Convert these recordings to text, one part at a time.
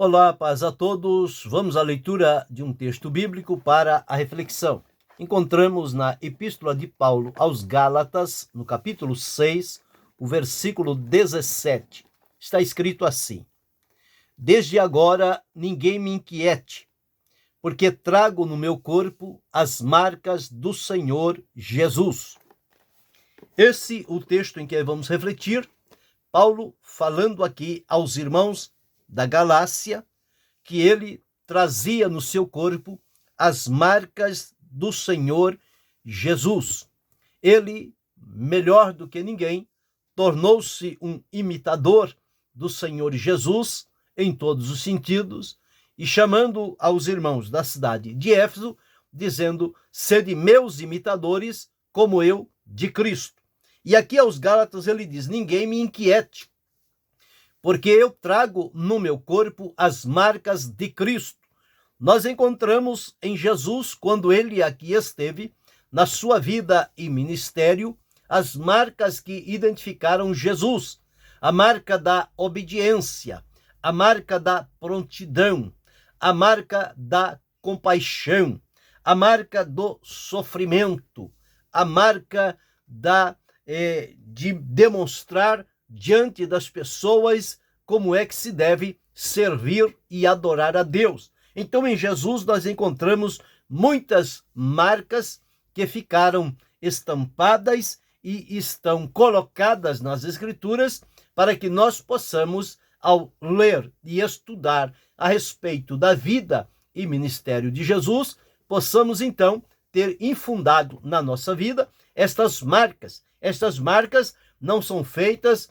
Olá, paz a todos. Vamos à leitura de um texto bíblico para a reflexão. Encontramos na Epístola de Paulo aos Gálatas, no capítulo 6, o versículo 17. Está escrito assim: Desde agora ninguém me inquiete, porque trago no meu corpo as marcas do Senhor Jesus. Esse é o texto em que vamos refletir. Paulo falando aqui aos irmãos da Galácia, que ele trazia no seu corpo as marcas do Senhor Jesus. Ele, melhor do que ninguém, tornou-se um imitador do Senhor Jesus em todos os sentidos, e chamando aos irmãos da cidade de Éfeso, dizendo: sede meus imitadores, como eu de Cristo. E aqui aos Gálatas ele diz: ninguém me inquiete, porque eu trago no meu corpo as marcas de Cristo. Nós encontramos em Jesus, quando ele aqui esteve, na sua vida e ministério, as marcas que identificaram Jesus: a marca da obediência, a marca da prontidão, a marca da compaixão, a marca do sofrimento, a marca de demonstrar diante das pessoas como é que se deve servir e adorar a Deus. Então, em Jesus nós encontramos muitas marcas que ficaram estampadas e estão colocadas nas Escrituras para que nós possamos, ao ler e estudar a respeito da vida e ministério de Jesus, possamos então ter infundado na nossa vida estas marcas. Estas marcas não são feitas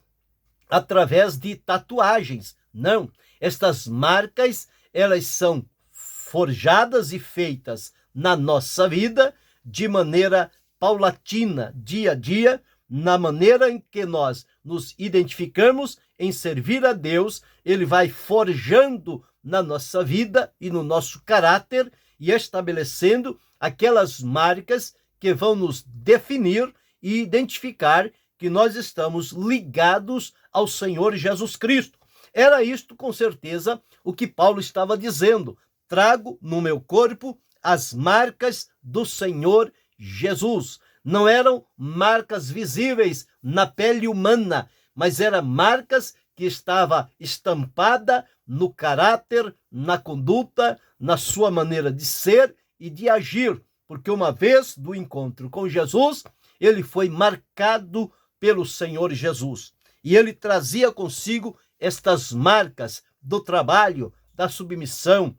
através de tatuagens, não. Estas marcas, elas são forjadas e feitas na nossa vida de maneira paulatina, dia a dia, na maneira em que nós nos identificamos em servir a Deus. Ele vai forjando na nossa vida e no nosso caráter e estabelecendo aquelas marcas que vão nos definir e identificar que nós estamos ligados ao Senhor Jesus Cristo. Era isto, com certeza, o que Paulo estava dizendo: trago no meu corpo as marcas do Senhor Jesus. Não eram marcas visíveis na pele humana, mas eram marcas que estavam estampada no caráter, na conduta, na sua maneira de ser e de agir, porque uma vez do encontro com Jesus, ele foi marcado pelo Senhor Jesus. E ele trazia consigo estas marcas do trabalho, da submissão,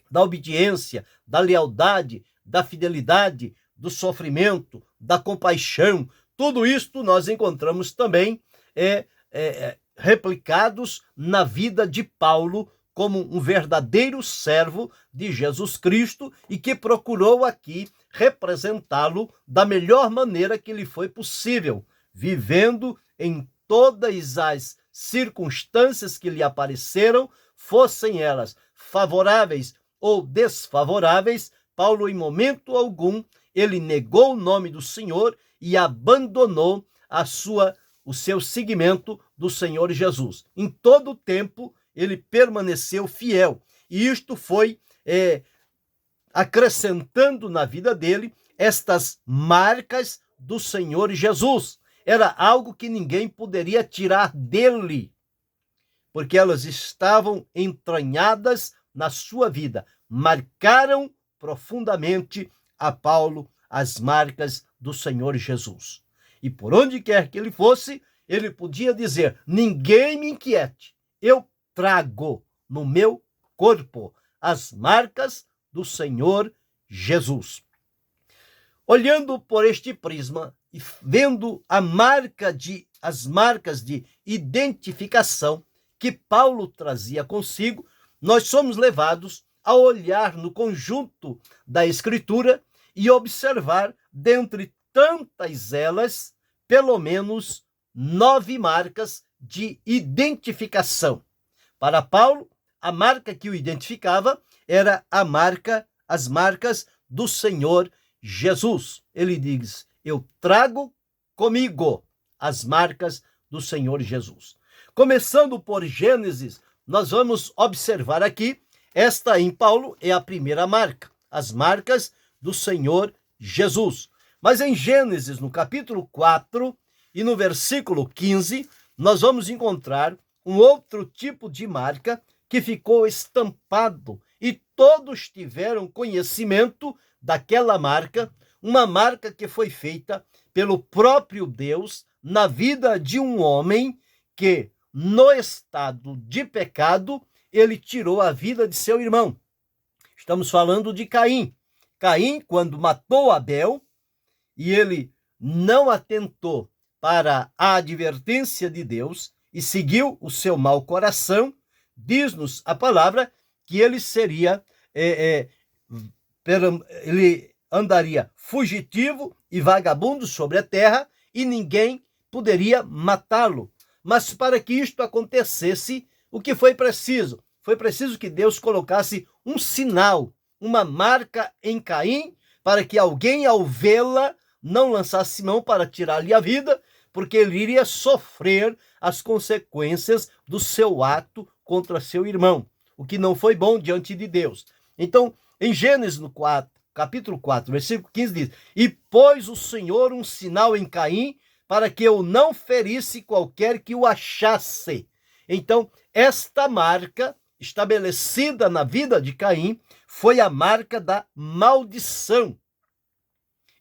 da obediência, da lealdade, da fidelidade, do sofrimento, da compaixão. Tudo isto nós encontramos também replicados na vida de Paulo, como um verdadeiro servo de Jesus Cristo e que procurou aqui representá-lo da melhor maneira que lhe foi possível, vivendo em todas as circunstâncias que lhe apareceram, fossem elas favoráveis ou desfavoráveis. Paulo, em momento algum, ele negou o nome do Senhor e abandonou o seu seguimento do Senhor Jesus. Em todo o tempo, ele permaneceu fiel. E isto foi acrescentando na vida dele estas marcas do Senhor Jesus. Era algo que ninguém poderia tirar dele, porque elas estavam entranhadas na sua vida. Marcaram profundamente a Paulo as marcas do Senhor Jesus. E por onde quer que ele fosse, ele podia dizer: ninguém me inquiete, eu trago no meu corpo as marcas do Senhor Jesus. Olhando por este prisma e vendo as marcas de identificação que Paulo trazia consigo, nós somos levados a olhar no conjunto da Escritura e observar, dentre tantas elas, pelo menos 9 marcas de identificação. Para Paulo, a marca que o identificava era as marcas do Senhor Jesus. Ele diz: eu trago comigo as marcas do Senhor Jesus. Começando por Gênesis, nós vamos observar aqui, esta em Paulo é a primeira marca, as marcas do Senhor Jesus. Mas em Gênesis, no capítulo 4 e no versículo 15, nós vamos encontrar um outro tipo de marca que ficou estampado e todos tiveram conhecimento daquela marca, uma marca que foi feita pelo próprio Deus na vida de um homem que, no estado de pecado, ele tirou a vida de seu irmão. Estamos falando de Caim. Caim, quando matou Abel, e ele não atentou para a advertência de Deus e seguiu o seu mau coração, diz-nos a palavra que ele seria, ele andaria fugitivo e vagabundo sobre a terra e ninguém poderia matá-lo. Mas para que isto acontecesse, o que foi preciso? Foi preciso que Deus colocasse um sinal, uma marca em Caim, para que alguém, ao vê-la, não lançasse mão para tirar-lhe a vida, porque ele iria sofrer as consequências do seu ato contra seu irmão, o que não foi bom diante de Deus. Então, em Gênesis no capítulo 4, versículo 15 diz: "E pôs o Senhor um sinal em Caim, para que eu não ferisse qualquer que o achasse." Então, esta marca estabelecida na vida de Caim foi a marca da maldição.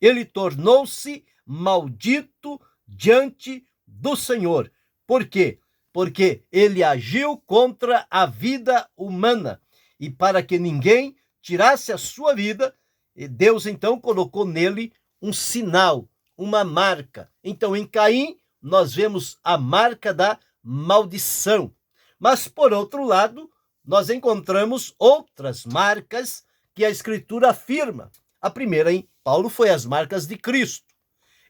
Ele tornou-se maldito diante do Senhor. Por quê? Porque ele agiu contra a vida humana. E para que ninguém tirasse a sua vida, Deus então colocou nele um sinal, uma marca. Então, em Caim, nós vemos a marca da maldição. Mas, por outro lado, nós encontramos outras marcas que a Escritura afirma. A primeira em Paulo foi as marcas de Cristo.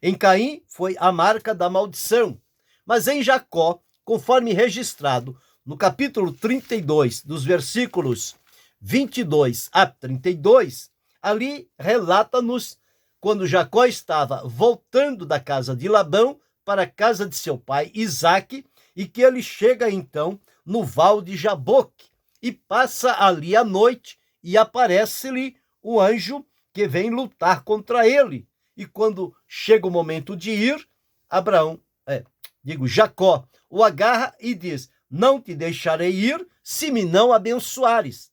Em Caim foi a marca da maldição. Mas em Jacó, conforme registrado no capítulo 32, dos versículos 22 a 32, ali relata-nos quando Jacó estava voltando da casa de Labão para a casa de seu pai Isaque, e que ele chega então no val de Jaboque e passa ali a noite, e aparece-lhe o anjo que vem lutar contra ele. E quando chega o momento de ir, Jacó o agarra e diz: "Não te deixarei ir se me não abençoares."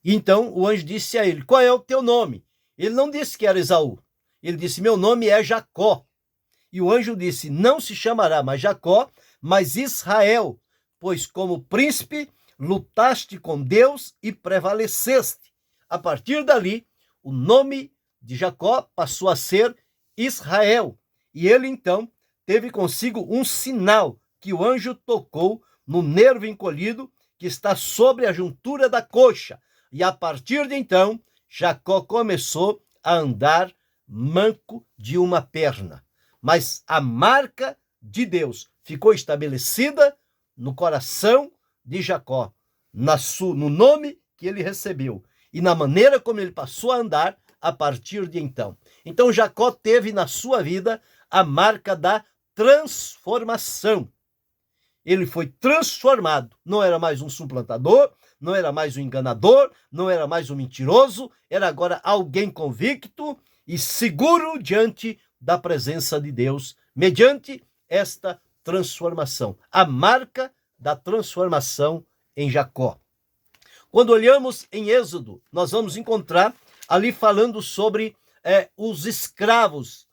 Então o anjo disse a ele: "Qual é o teu nome?" Ele não disse que era Esaú. Ele disse: "Meu nome é Jacó." E o anjo disse: "Não se chamará mais Jacó, mas Israel, pois como príncipe lutaste com Deus e prevaleceste." A partir dali, o nome de Jacó passou a ser Israel. E ele então teve consigo um sinal que o anjo tocou no nervo encolhido que está sobre a juntura da coxa. E a partir de então, Jacó começou a andar manco de uma perna. Mas a marca de Deus ficou estabelecida no coração de Jacó, no nome que ele recebeu e na maneira como ele passou a andar a partir de então. Então Jacó teve na sua vida a marca da transformação. Ele foi transformado. Não era mais um suplantador, não era mais um enganador, não era mais um mentiroso, era agora alguém convicto e seguro diante da presença de Deus, mediante esta transformação. A marca da transformação em Jacó. Quando olhamos em Êxodo, nós vamos encontrar ali falando sobre os escravos,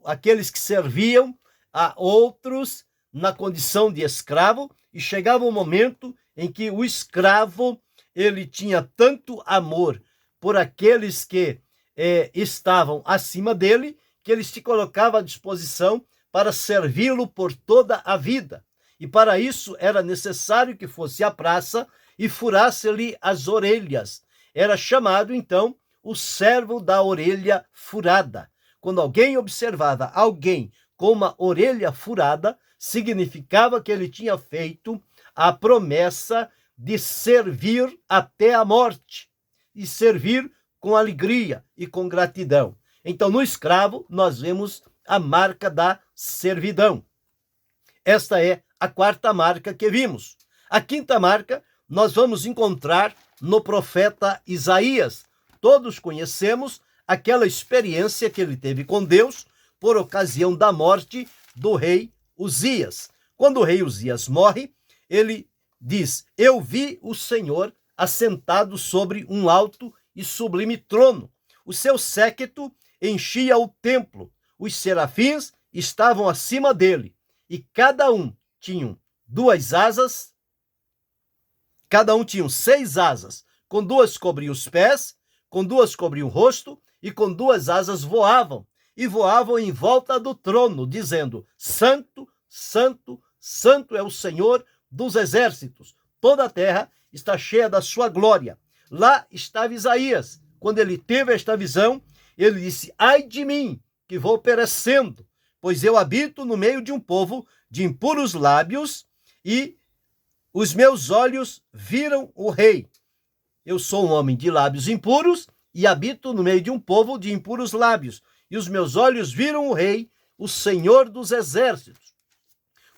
aqueles que serviam a outros na condição de escravo, e chegava um momento em que o escravo ele tinha tanto amor por aqueles que estavam acima dele, que ele se colocava à disposição para servi-lo por toda a vida. E para isso era necessário que fosse à praça e furasse-lhe as orelhas. Era chamado, então, o servo da orelha furada. Quando alguém observava alguém com uma orelha furada, significava que ele tinha feito a promessa de servir até a morte, e servir com alegria e com gratidão. Então, no escravo, nós vemos a marca da servidão. Esta é a quarta marca que vimos. A quinta marca nós vamos encontrar no profeta Isaías. Todos conhecemos aquela experiência que ele teve com Deus por ocasião da morte do rei Uzias. Quando o rei Uzias morre, ele diz: eu vi o Senhor assentado sobre um alto e sublime trono. O seu séquito enchia o templo. Os serafins estavam acima dele, e cada um tinha 2 asas, cada um tinha 6 asas. Com 2 cobriam os pés, com 2 cobriam o rosto, e com 2 asas voavam, e voavam em volta do trono, dizendo: Santo, Santo, Santo é o Senhor dos exércitos. Toda a terra está cheia da sua glória. Lá estava Isaías. Quando ele teve esta visão, ele disse: ai de mim, que vou perecendo, pois eu habito no meio de um povo de impuros lábios, e os meus olhos viram o rei. Eu sou um homem de lábios impuros e habito no meio de um povo de impuros lábios, e os meus olhos viram o rei, o Senhor dos exércitos.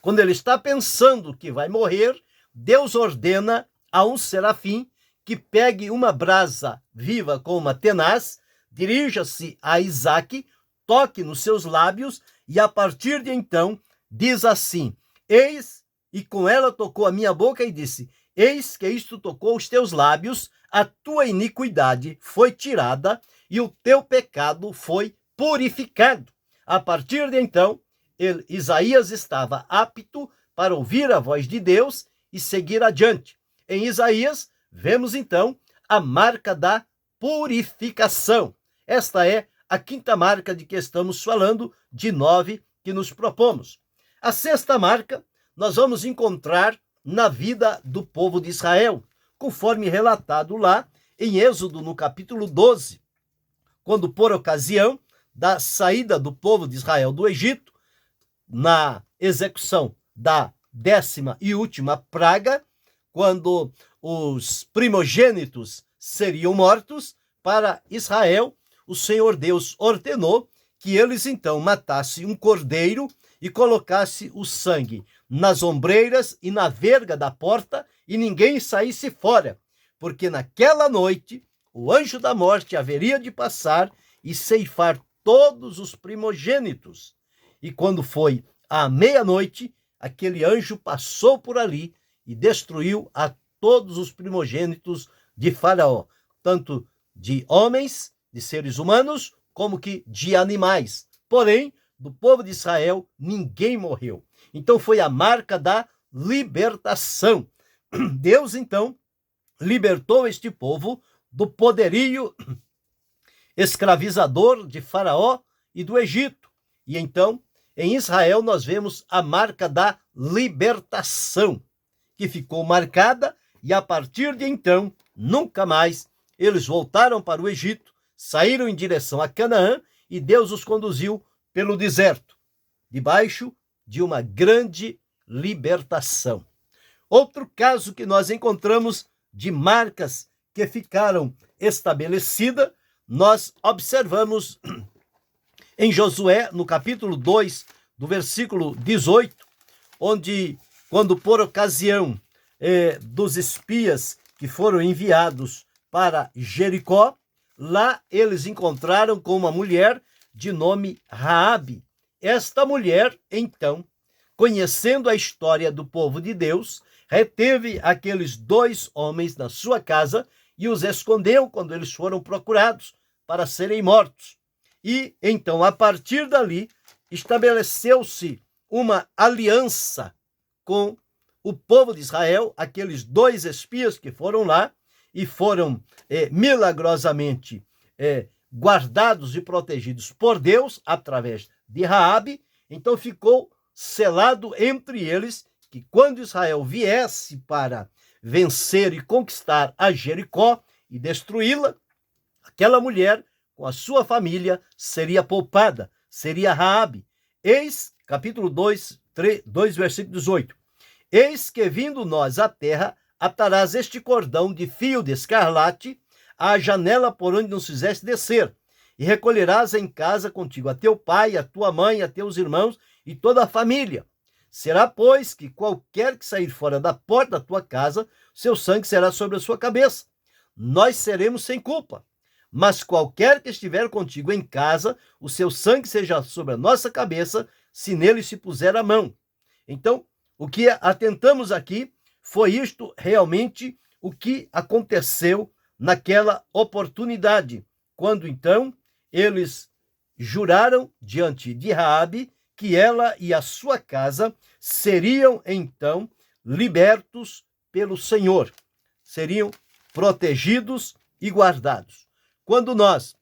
Quando ele está pensando que vai morrer, Deus ordena a um serafim que pegue uma brasa viva com uma tenaz, dirija-se a Isaque, toque nos seus lábios, e a partir de então diz assim: eis, e com ela tocou a minha boca e disse: eis que isto tocou os teus lábios, a tua iniquidade foi tirada e o teu pecado foi purificado. A partir de então, Isaías estava apto para ouvir a voz de Deus e seguir adiante. Em Isaías, vemos então a marca da purificação. Esta é a quinta marca de que estamos falando, de 9 que nos propomos. A sexta marca nós vamos encontrar na vida do povo de Israel, conforme relatado lá em Êxodo, no capítulo 12, quando, por ocasião da saída do povo de Israel do Egito, na execução da 10ª e última praga, quando os primogênitos seriam mortos, para Israel, o Senhor Deus ordenou que eles então matassem um cordeiro e colocasse o sangue nas ombreiras e na verga da porta, e ninguém saísse fora, porque naquela noite o anjo da morte haveria de passar e ceifar todos os primogênitos. E quando foi à meia-noite, aquele anjo passou por ali e destruiu a todos os primogênitos de Faraó, tanto de homens, de seres humanos, como que de animais. Porém, do povo de Israel, ninguém morreu. Então foi a marca da libertação. Deus, então, libertou este povo do poderio escravizador de Faraó e do Egito. E então, em Israel, nós vemos a marca da libertação, que ficou marcada, e a partir de então, nunca mais eles voltaram para o Egito, saíram em direção a Canaã, e Deus os conduziu pelo deserto, debaixo de uma grande libertação. Outro caso que nós encontramos de marcas que ficaram estabelecidas, nós observamos em Josué, no capítulo 2, do versículo 18, onde, quando por ocasião dos espias que foram enviados para Jericó, lá eles encontraram com uma mulher de nome Raabe. Esta mulher, então, conhecendo a história do povo de Deus, reteve aqueles 2 homens na sua casa e os escondeu quando eles foram procurados para serem mortos. E então, a partir dali, estabeleceu-se uma aliança com o povo de Israel, aqueles 2 espias que foram lá e foram milagrosamente guardados e protegidos por Deus através de Raabe. Então ficou selado entre eles que quando Israel viesse para vencer e conquistar a Jericó e destruí-la, aquela mulher com a sua família seria poupada, seria Raabe. Eis, capítulo 2, versículo 18. Eis que vindo nós à terra, atarás este cordão de fio de escarlate à janela por onde nos fizeste descer, e recolherás em casa contigo a teu pai, a tua mãe, a teus irmãos e toda a família. Será, pois, que qualquer que sair fora da porta da tua casa, seu sangue será sobre a sua cabeça. Nós seremos sem culpa. Mas qualquer que estiver contigo em casa, o seu sangue seja sobre a nossa cabeça, se nele se puser a mão. Então, o que atentamos aqui foi isto realmente o que aconteceu naquela oportunidade, quando então eles juraram diante de Raabe que ela e a sua casa seriam então libertos pelo Senhor, seriam protegidos e guardados. Quando nós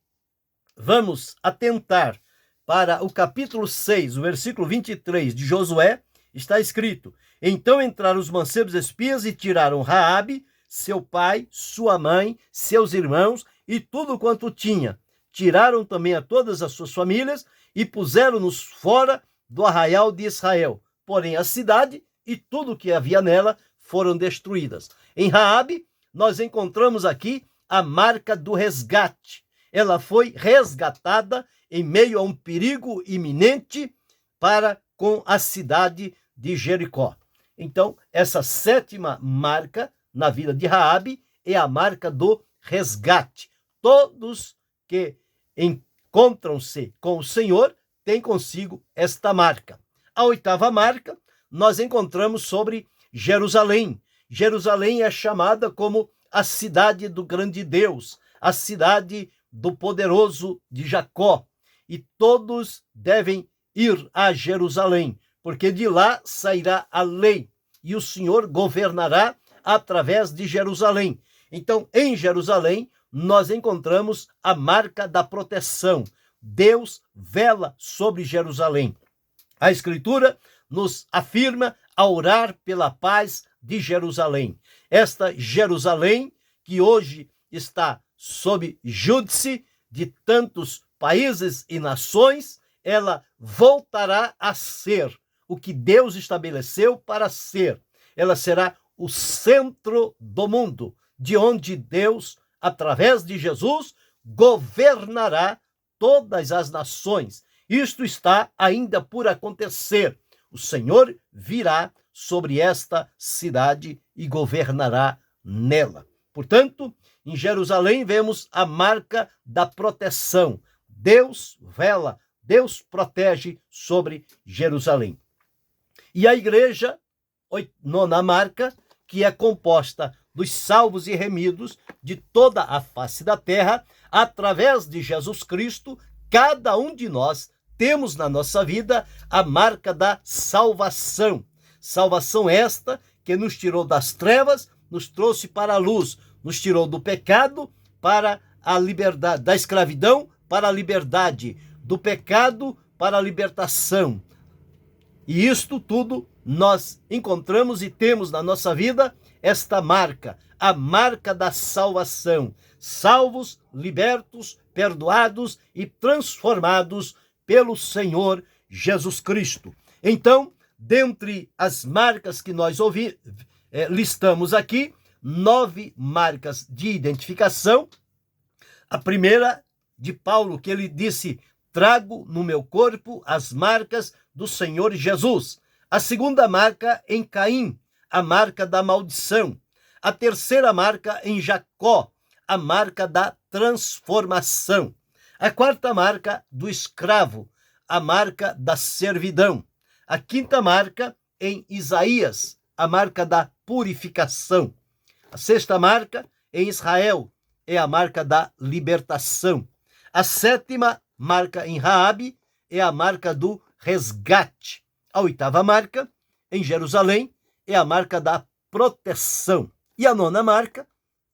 vamos atentar para o capítulo 6, o versículo 23 de Josué, está escrito: então entraram os mancebos espias e tiraram Raabe, seu pai, sua mãe, seus irmãos e tudo quanto tinha. Tiraram também a todas as suas famílias e puseram-nos fora do arraial de Israel. Porém, a cidade e tudo que havia nela foram destruídas. Em Raabe, nós encontramos aqui a marca do resgate. Ela foi resgatada em meio a um perigo iminente para com a cidade de Jericó. Então, essa sétima marca na vida de Raabe é a marca do resgate. Todos que encontram-se com o Senhor têm consigo esta marca. A oitava marca nós encontramos sobre Jerusalém. Jerusalém é chamada como a cidade do grande Deus, a cidade do poderoso de Jacó. E todos devem ir a Jerusalém, porque de lá sairá a lei e o Senhor governará através de Jerusalém. Então, em Jerusalém, nós encontramos a marca da proteção. Deus vela sobre Jerusalém. A Escritura nos afirma a orar pela paz de Jerusalém. Esta Jerusalém, que hoje está sob júdice de tantos países e nações, ela voltará a ser o que Deus estabeleceu para ser. Ela será o centro do mundo, de onde Deus, através de Jesus, governará todas as nações. Isto está ainda por acontecer. O Senhor virá sobre esta cidade e governará nela. Portanto, em Jerusalém vemos a marca da proteção. Deus vela, Deus protege sobre Jerusalém. E a igreja, nona marca, que é composta dos salvos e remidos de toda a face da terra, através de Jesus Cristo, cada um de nós temos na nossa vida a marca da salvação. Salvação esta que nos tirou das trevas, nos trouxe para a luz, nos tirou do pecado para a liberdade, da escravidão para a liberdade, do pecado para a libertação. E isto tudo nós encontramos e temos na nossa vida esta marca, a marca da salvação. Salvos, libertos, perdoados e transformados pelo Senhor Jesus Cristo. Então, dentre as marcas que nós listamos aqui, 9 marcas de identificação. A primeira de Paulo, que ele disse: trago no meu corpo as marcas do Senhor Jesus. A segunda marca em Caim, a marca da maldição. A terceira marca em Jacó, a marca da transformação. A quarta marca do escravo, a marca da servidão. A quinta marca em Isaías, a marca da purificação. A sexta marca em Israel é a marca da libertação. A sétima marca em Raabe é a marca do resgate. A oitava marca em Jerusalém é a marca da proteção. E a nona marca,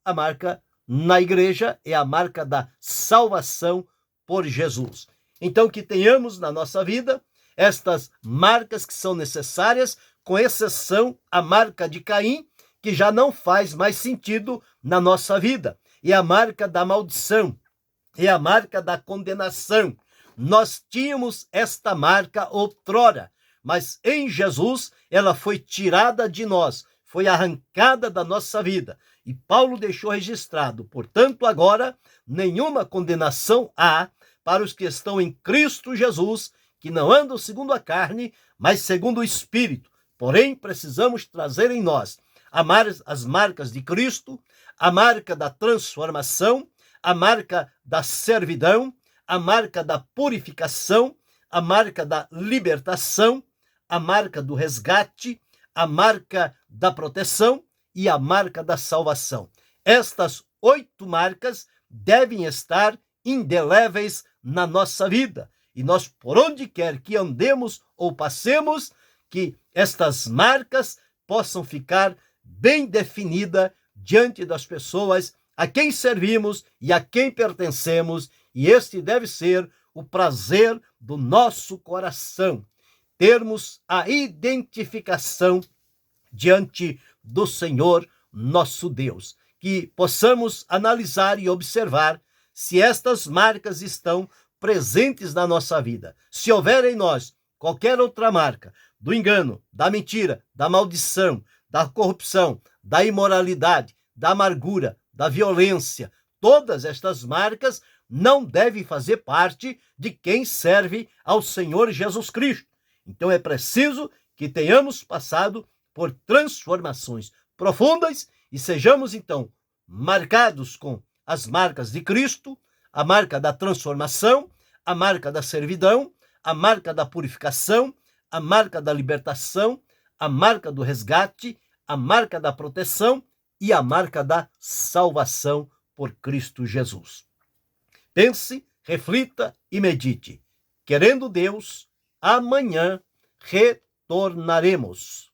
a marca na igreja, é a marca da salvação por Jesus. Então, que tenhamos na nossa vida estas marcas que são necessárias, com exceção a marca de Caim, que já não faz mais sentido na nossa vida. É a marca da maldição, é a marca da condenação. Nós tínhamos esta marca outrora, mas em Jesus ela foi tirada de nós, foi arrancada da nossa vida. E Paulo deixou registrado: portanto, agora nenhuma condenação há para os que estão em Cristo Jesus, que não andam segundo a carne, mas segundo o Espírito. Porém, precisamos trazer em nós as marcas de Cristo, a marca da transformação, a marca da servidão, a marca da purificação, a marca da libertação, a marca do resgate, a marca da proteção e a marca da salvação. Estas 8 marcas devem estar indeléveis na nossa vida. E nós, por onde quer que andemos ou passemos, que estas marcas possam ficar bem definidas diante das pessoas a quem servimos e a quem pertencemos. E este deve ser o prazer do nosso coração, termos a identificação diante do Senhor nosso Deus. Que possamos analisar e observar se estas marcas estão presentes na nossa vida. Se houver em nós qualquer outra marca do engano, da mentira, da maldição, da corrupção, da imoralidade, da amargura, da violência, todas estas marcas não devem fazer parte de quem serve ao Senhor Jesus Cristo. Então é preciso que tenhamos passado por transformações profundas e sejamos então marcados com as marcas de Cristo, a marca da transformação, a marca da servidão, a marca da purificação, a marca da libertação, a marca do resgate, a marca da proteção e a marca da salvação por Cristo Jesus. Pense, reflita e medite. Querendo Deus, amanhã retornaremos.